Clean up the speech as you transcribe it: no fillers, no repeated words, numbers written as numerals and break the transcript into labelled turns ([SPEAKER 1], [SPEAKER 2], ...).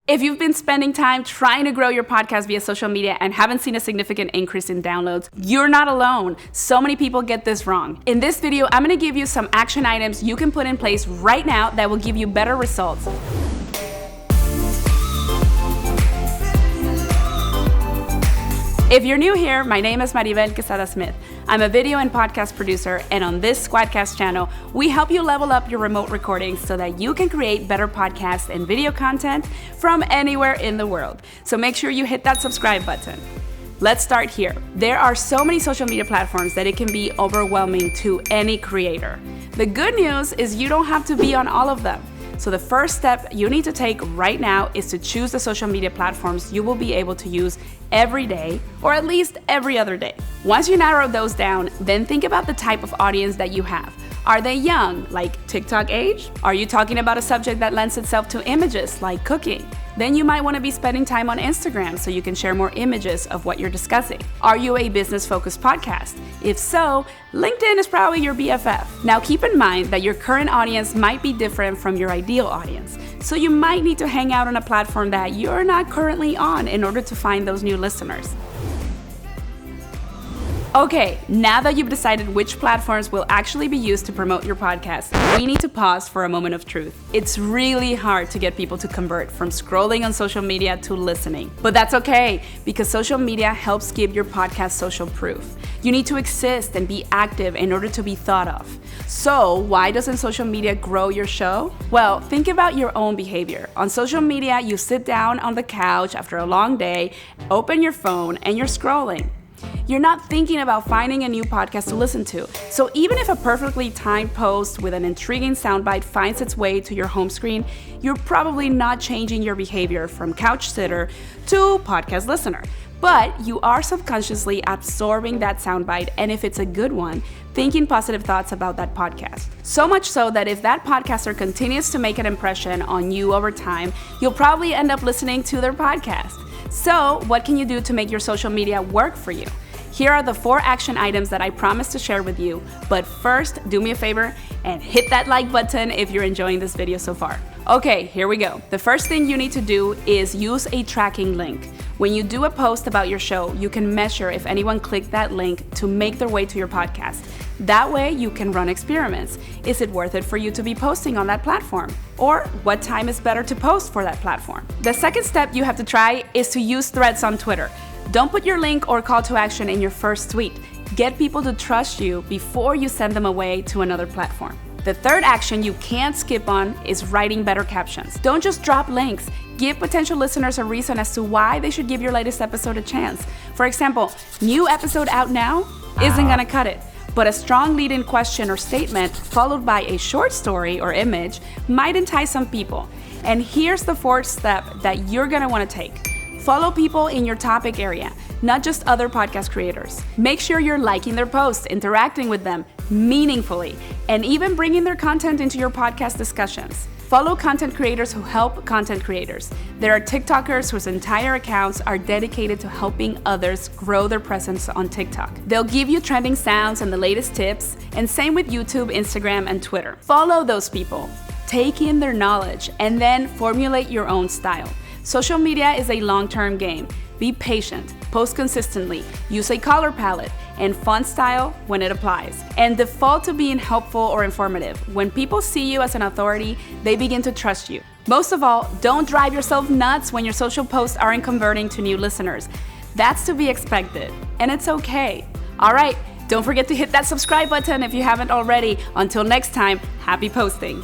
[SPEAKER 1] If you've been spending time trying to grow your podcast via social media and haven't seen a significant increase in downloads, you're not alone. So many people get this wrong. In this video, I'm going to give you some action items you can put in place right now that will give you better results. If you're new here, my name is Maribel Quesada Smith. I'm a video and podcast producer, and on this SquadCast channel, we help you level up your remote recordings so that you can create better podcasts and video content from anywhere in the world. So make sure you hit that subscribe button. Let's start here. There are so many social media platforms that it can be overwhelming to any creator. The good news is you don't have to be on all of them. So the first step you need to take right now is to choose the social media platforms you will be able to use every day, or at least every other day. Once you narrow those down, then think about the type of audience that you have. Are they young, like TikTok age? Are you talking about a subject that lends itself to images, like cooking? Then you might want to be spending time on Instagram so you can share more images of what you're discussing. Are you a business-focused podcast? If so, LinkedIn is probably your BFF. Now keep in mind that your current audience might be different from your ideal audience, so you might need to hang out on a platform that you're not currently on in order to find those new listeners. Okay, now that you've decided which platforms will actually be used to promote your podcast, we need to pause for a moment of truth. It's really hard to get people to convert from scrolling on social media to listening. But that's okay, because social media helps give your podcast social proof. You need to exist and be active in order to be thought of. So why doesn't social media grow your show? Well, think about your own behavior. On social media, you sit down on the couch after a long day, open your phone, and you're scrolling. You're not thinking about finding a new podcast to listen to. So even if a perfectly timed post with an intriguing soundbite finds its way to your home screen, you're probably not changing your behavior from couch sitter to podcast listener. But you are subconsciously absorbing that soundbite, and if it's a good one, thinking positive thoughts about that podcast. So much so that if that podcaster continues to make an impression on you over time, you'll probably end up listening to their podcast. So what can you do to make your social media work for you? Here are the 4 action items that I promise to share with you. But first, do me a favor and hit that like button if you're enjoying this video so far. Okay, here we go. The first thing you need to do is use a tracking link. When you do a post about your show, you can measure if anyone clicked that link to make their way to your podcast. That way you can run experiments. Is it worth it for you to be posting on that platform? Or what time is better to post for that platform? The second step you have to try is to use threads on Twitter. Don't put your link or call to action in your first tweet. Get people to trust you before you send them away to another platform. The third action you can't skip on is writing better captions. Don't just drop links. Give potential listeners a reason as to why they should give your latest episode a chance. For example, new episode out now isn't gonna cut it, but a strong lead-in question or statement followed by a short story or image might entice some people. And here's the fourth step that you're gonna wanna take. Follow people in your topic area, not just other podcast creators. Make sure you're liking their posts, interacting with them meaningfully, and even bringing their content into your podcast discussions. Follow content creators who help content creators. There are TikTokers whose entire accounts are dedicated to helping others grow their presence on TikTok. They'll give you trending sounds and the latest tips, and same with YouTube, Instagram, and Twitter. Follow those people, take in their knowledge, and then formulate your own style. Social media is a long-term game. Be patient, post consistently, use a color palette, and font style when it applies. And default to being helpful or informative. When people see you as an authority, they begin to trust you. Most of all, don't drive yourself nuts when your social posts aren't converting to new listeners. That's to be expected, and it's okay. All right, don't forget to hit that subscribe button if you haven't already. Until next time, happy posting.